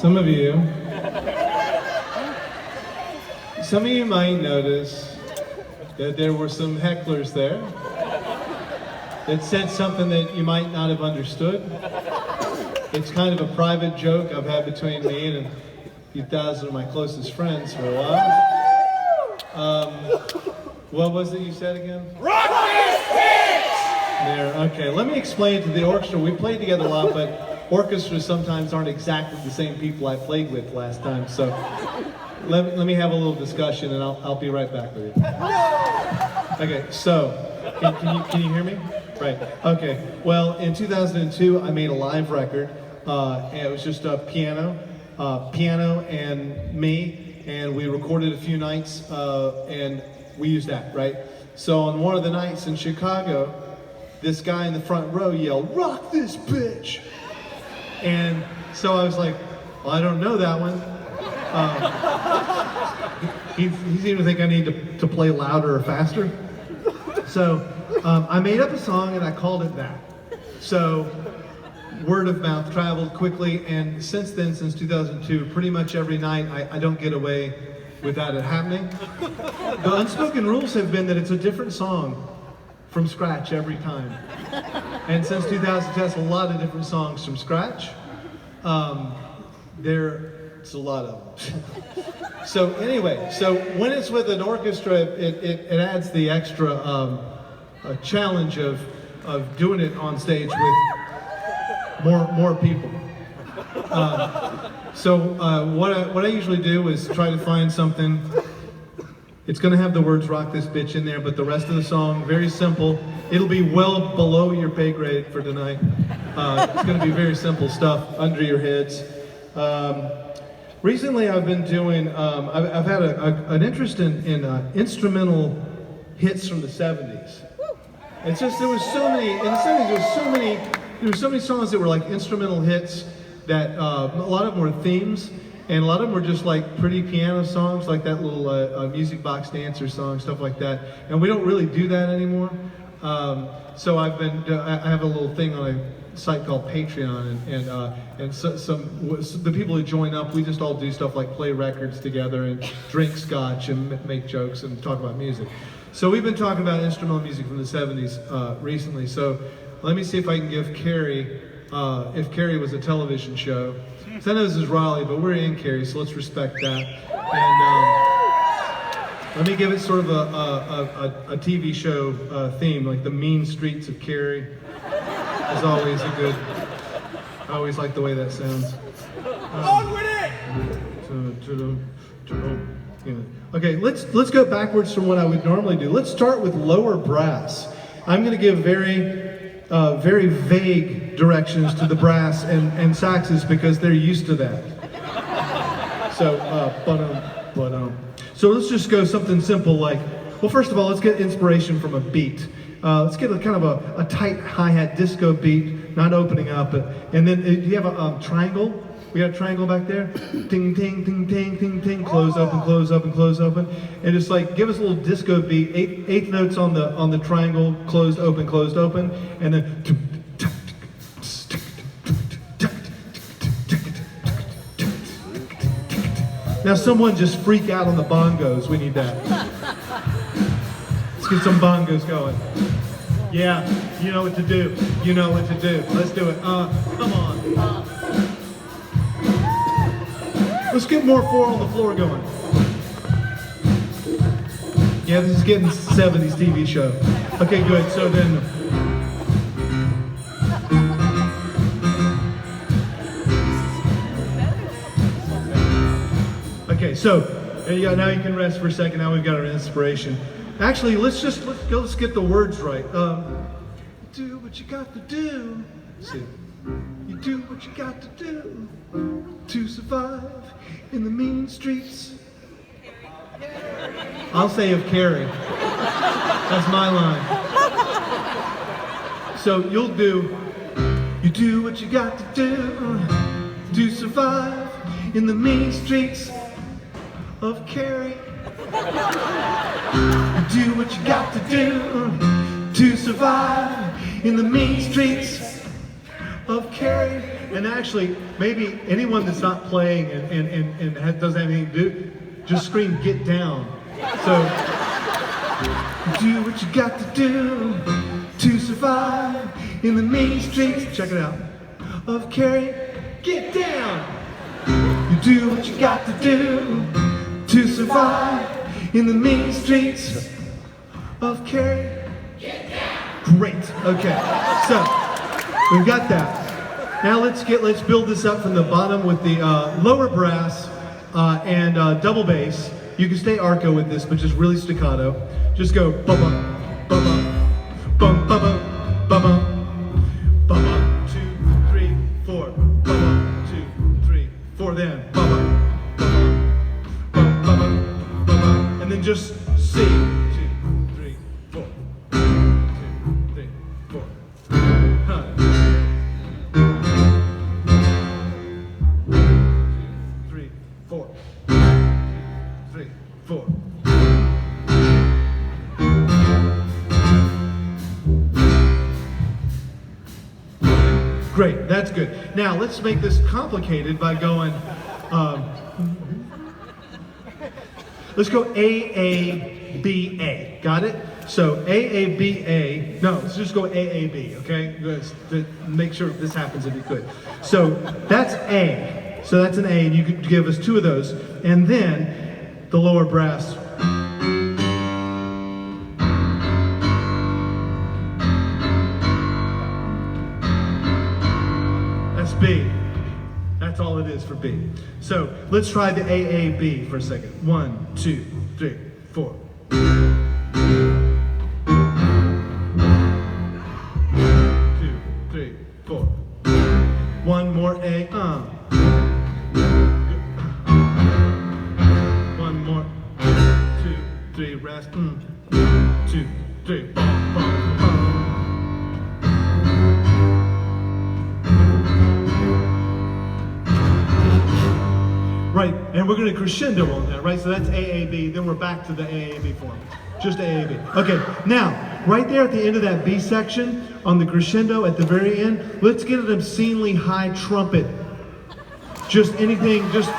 Some of you might notice that there were some hecklers there that said something that you might not have understood. It's kind of a private joke I've had between me and a few thousand of my closest friends for a while. What was it you said again? Rock this bitch! There, okay, let me explain to the orchestra. We played together a lot, but orchestras sometimes aren't exactly the same people I played with last time, so let me have a little discussion and I'll be right back with you. Okay, so, can you hear me? Right, okay. Well, in 2002, I made a live record, and it was just a piano and me, and we recorded a few nights, and we used that, right? So on one of the nights in Chicago, this guy in the front row yelled, "Rock this bitch!" And so I was like, well, I don't know that one. He seemed to think I need to play louder or faster. So I made up a song and I called it that. So word of mouth traveled quickly, and since then, since 2002, pretty much every night I don't get away without it happening. The unspoken rules have been that it's a different song from scratch every time. And since 2002, that's a lot of different songs from scratch. It's a lot of them. So anyway, so when it's with an orchestra, it adds the extra challenge of doing it on stage with more people. What I usually do is try to find something. It's going to have the words "rock this bitch" in there, but the rest of the song, very simple. It'll be well below your pay grade for tonight. It's going to be very simple stuff under your heads. Recently, I've been doing. I've had an interest in instrumental hits from the '70s. It's just there was so many in the '70s. There were so many songs that were like instrumental hits that a lot of them were themes. And a lot of them were just like pretty piano songs, like that little music box dancer song, stuff like that. And we don't really do that anymore. So I have a little thing on a site called Patreon, and the people who join up, we just all do stuff like play records together and drink scotch and make jokes and talk about music. So we've been talking about instrumental music from the '70s recently. So let me see if I can give Cary, if Cary was a television show. So I know this is Raleigh, but we're in Cary, so let's respect that. And let me give it sort of a TV show theme, like the Mean Streets of Cary. Is always a good. I always like the way that sounds. On with it! Okay, let's go backwards from what I would normally do. Let's start with lower brass. I'm going to give very vague directions to the brass and saxes because they're used to that. So, So let's just go something simple like, well, first of all, let's get inspiration from a beat. Let's get a kind of a tight hi-hat disco beat, not opening up. And then do you have a triangle? We got a triangle back there. Ting, ting, ting, ting, ting, ting. Close, open, close, open, close, open. And just like give us a little disco beat. Eighth notes on the triangle. Closed, open, and then. Now someone just freak out on the bongos. We need that. Let's get some bongos going. Yeah, you know what to do. You know what to do. Let's do it. Come on. Let's get more 4 on the floor going. Yeah, this is getting 70s TV show. Okay, good. So then. Okay, so now you can rest for a second. Now we've got our inspiration. Actually, let's get the words right. Do what you got to do. See, you do what you got to do to survive in the mean streets. I'll say of Cary. That's my line. So you do what you got to do to survive in the mean streets of Cary. You do what you got to do to survive in the mean streets of Cary. And actually, maybe anyone that's not playing and doesn't have anything to do, just scream, get down. So, do what you got to do to survive in the mean streets. Check it out. Of Cary, get down. You do what you got to do to survive in the mean streets of Cary. Get down. Great. Okay. So we've got that. Now let's build this up from the bottom with the lower brass and double bass. You can stay arco with this, but just really staccato. Just go bum bum bum bum bum bum bum bum 2, 3, 4 bum 2, 3, 4. Then bum bum bum bum, and then just C. 2, 3, 4. 2, 3, 4. Huh. 3, 4. 3, 4. Great, that's good. Now let's make this complicated by going, let's go A-A-B-A, got it? So A-A-B-A, no, let's just go A-A-B, okay? To make sure this happens if you could. So that's A, so that's an A, and you could give us 2 of those. And then the lower brass. That's B. That's all it is for B. So let's try the AAB for a second. 1, 2, 3, 4. 2, 3, 4. One more A. One more. 2, 3, rest. 2, 3. Bum, bum, bum. Right, and we're going to crescendo on that, right? So that's AAB, then we're back to the AAB form. Just AAB. Okay, now, right there at the end of that B section, on the crescendo at the very end, let's get an obscenely high trumpet. Just anything, just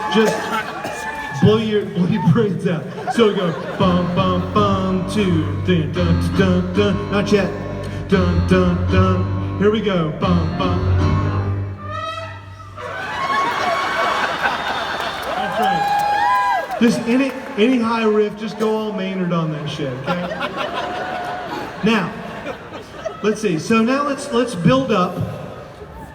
blow your brains out. So we go, bum, bum, bum, 2, 3, dun, dun, dun, not yet. Dun, dun, dun. Here we go, bum, bum. Just any high riff, just go all Maynard on that shit, okay? Now, let's see. So now let's build up.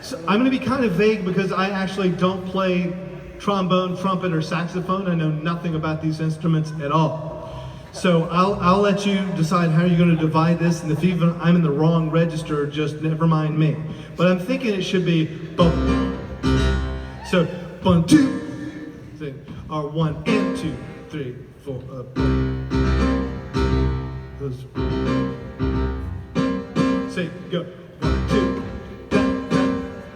So I'm going to be kind of vague because I actually don't play trombone, trumpet, or saxophone. I know nothing about these instruments at all. So I'll let you decide how you're going to divide this, and if even I'm in the wrong register, just never mind me. But I'm thinking it should be boom. So 1, 2. Or 1 and 2, 3, 4, up. Say, go. 1, 2,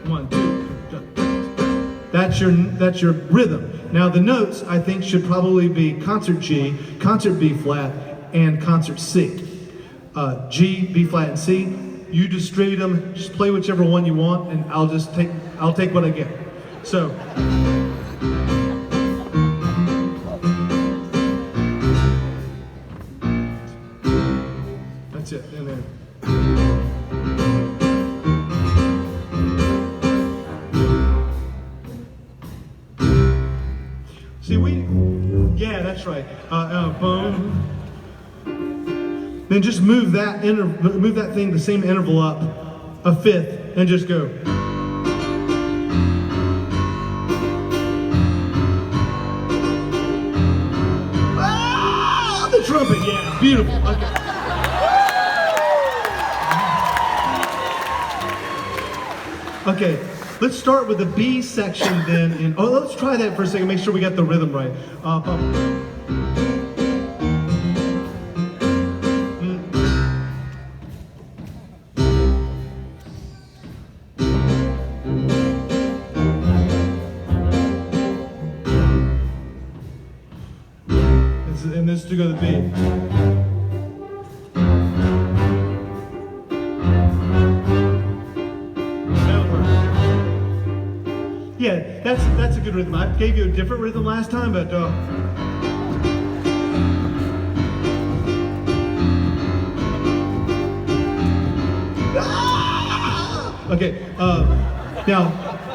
1, 2. That's your rhythm. Now the notes I think should probably be concert G, concert B flat, and concert C. G, B flat, and C. You distribute them. Just play whichever one you want, and I'll take what I get. So. That's it, and then. See, yeah, that's right. Boom. Then just move that thing the same interval up a fifth, and just go. Ah, the trumpet, yeah, beautiful. Okay. Okay, let's start with the B section then. Let's try that for a second, make sure we got the rhythm right. And this to go to the B. That works. Yeah, that's a good rhythm. I gave you a different rhythm last time, but okay. Now,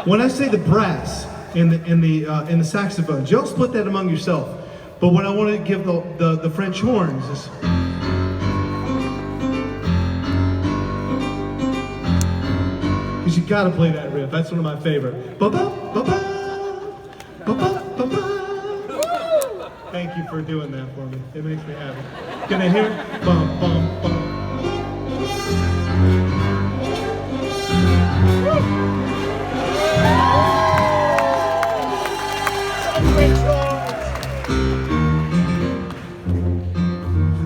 when I say the brass in the saxophones, y'all split that among yourself. But what I want to give the French horns is. Because you gotta play that riff. That's one of my favorite. Ba-ba, ba-ba, ba-ba, ba-ba. Thank you for doing that for me. It makes me happy. Can I hear it? Bum, bum, bum.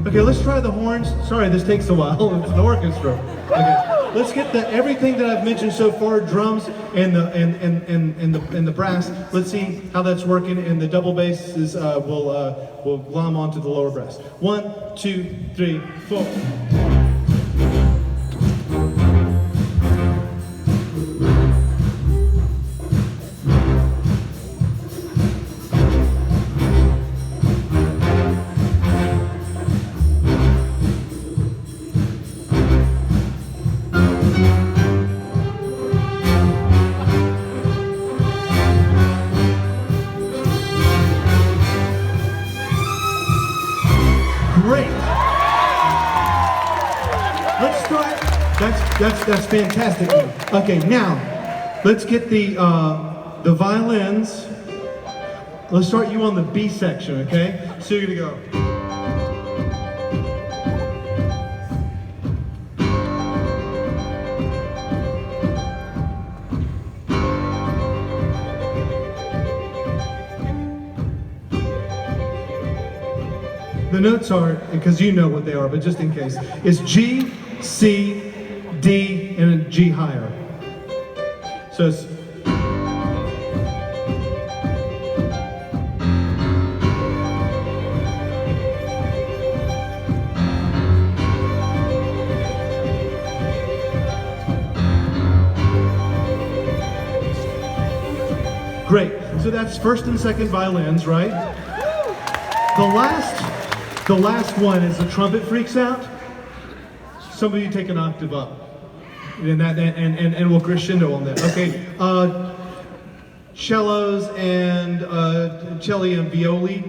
Okay, let's try the horns. Sorry, this takes a while. It's an orchestra. Okay, let's get everything that I've mentioned so far: drums and the brass. Let's see how that's working. And the double basses will glom onto the lower brass. 1, 2, 3, 4. Great. Let's start. That's fantastic. Okay, now let's get the violins. Let's start you on the B section, okay? So you're gonna go. The notes are, because you know what they are, but just in case, it's G, C, D, and a G higher. So it's great. So that's first and second violins, right? The last one is the trumpet freaks out. Some of you take an octave up, and we'll crescendo on that. Okay, cellos and celli and violi.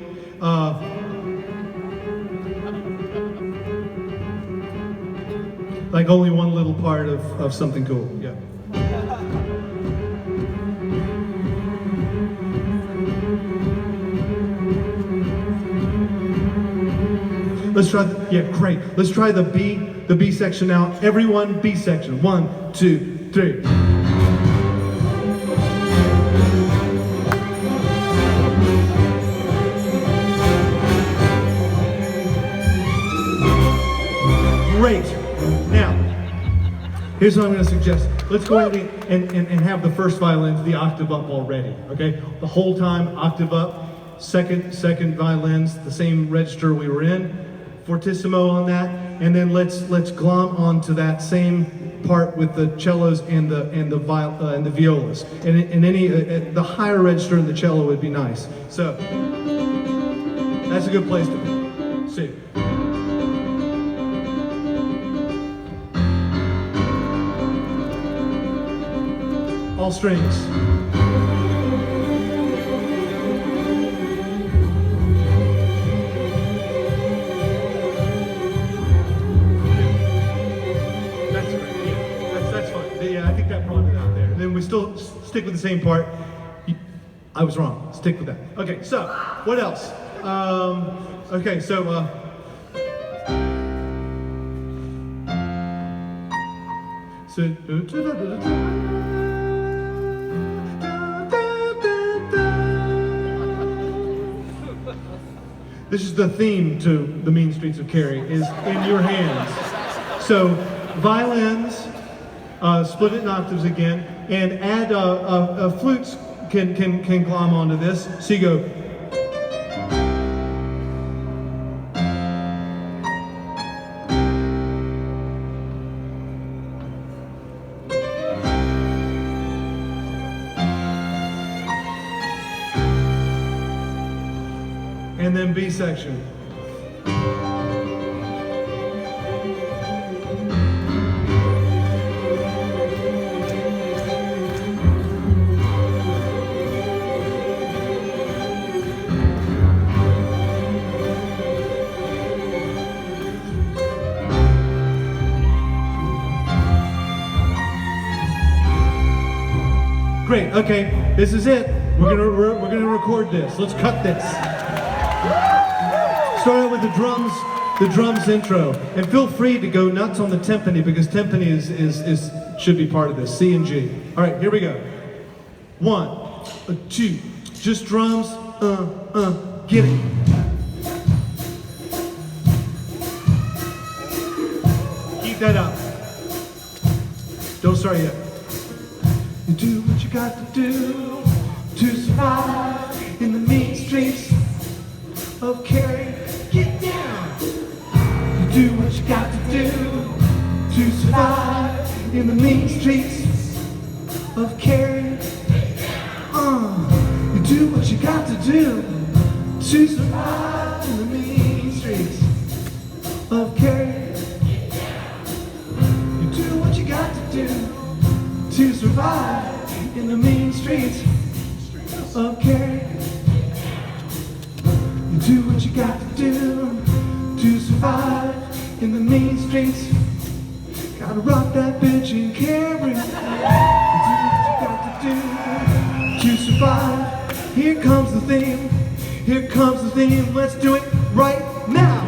Like only one little part of something cool. Yeah. Let's try, great. Let's try the B section now. Everyone, B section. 1, 2, 3. Great. Now, here's what I'm going to suggest. Let's go ahead and have the first violins the octave up already. Okay, the whole time octave up. Second violins the same register we were in. Fortissimo on that, and then let's glom onto that same part with the cellos and the violas, and any the higher register in the cello would be nice. So that's a good place to see. All strings. We still stick with the same part. I was wrong. Stick with that. Okay, so what else? Okay, so this is the theme to the Mean Streets of Cary, is in your hands. So violins. Split it in octaves again, and add flutes can glom onto this. So you go. and then B section. Great. Okay, this is it. We're gonna record this. Let's cut this. Start out with the drums intro, and feel free to go nuts on the timpani because timpani should be part of this. C and G. All right, here we go. 1, 2, just drums. Get it. Keep that up. Don't start yet. You do what you got to do to survive in the mean streets of Cary. Get down. You do what you got to do to survive in the mean streets of Cary. You do what you got to do to survive in the mean streets of Cary. You do what you got to do to survive in the mean streets of Cary. You do what you got to do to survive in the mean streets. Gotta rock that bitch in Cary. You do what you got to do to survive. Here comes the theme. Here comes the theme. Let's do it right now.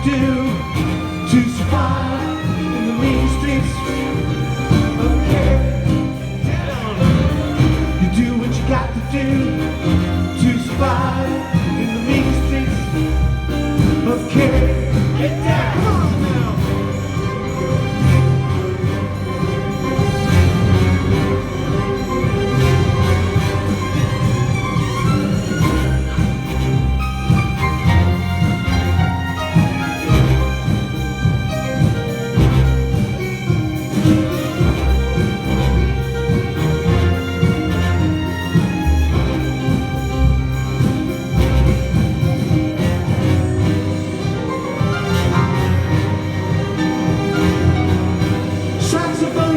Do to survive in the mean streets of Cary. You do what you got to do to survive in the mean streets of Cary. Get down! Come on now!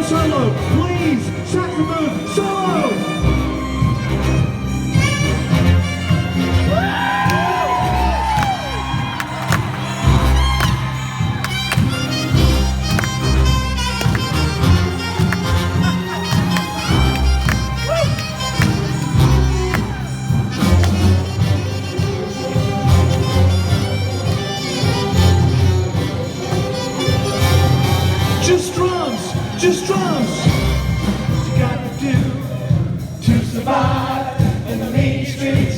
Solo, please! Saxophone solo! Just drums! Just drums! What you got to do to survive in the mean streets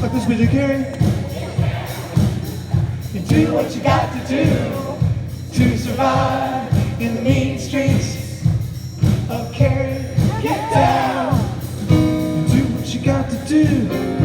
like this music, Cary? You do what you got to do to survive in the mean streets of Cary. Get down! You do what you got to do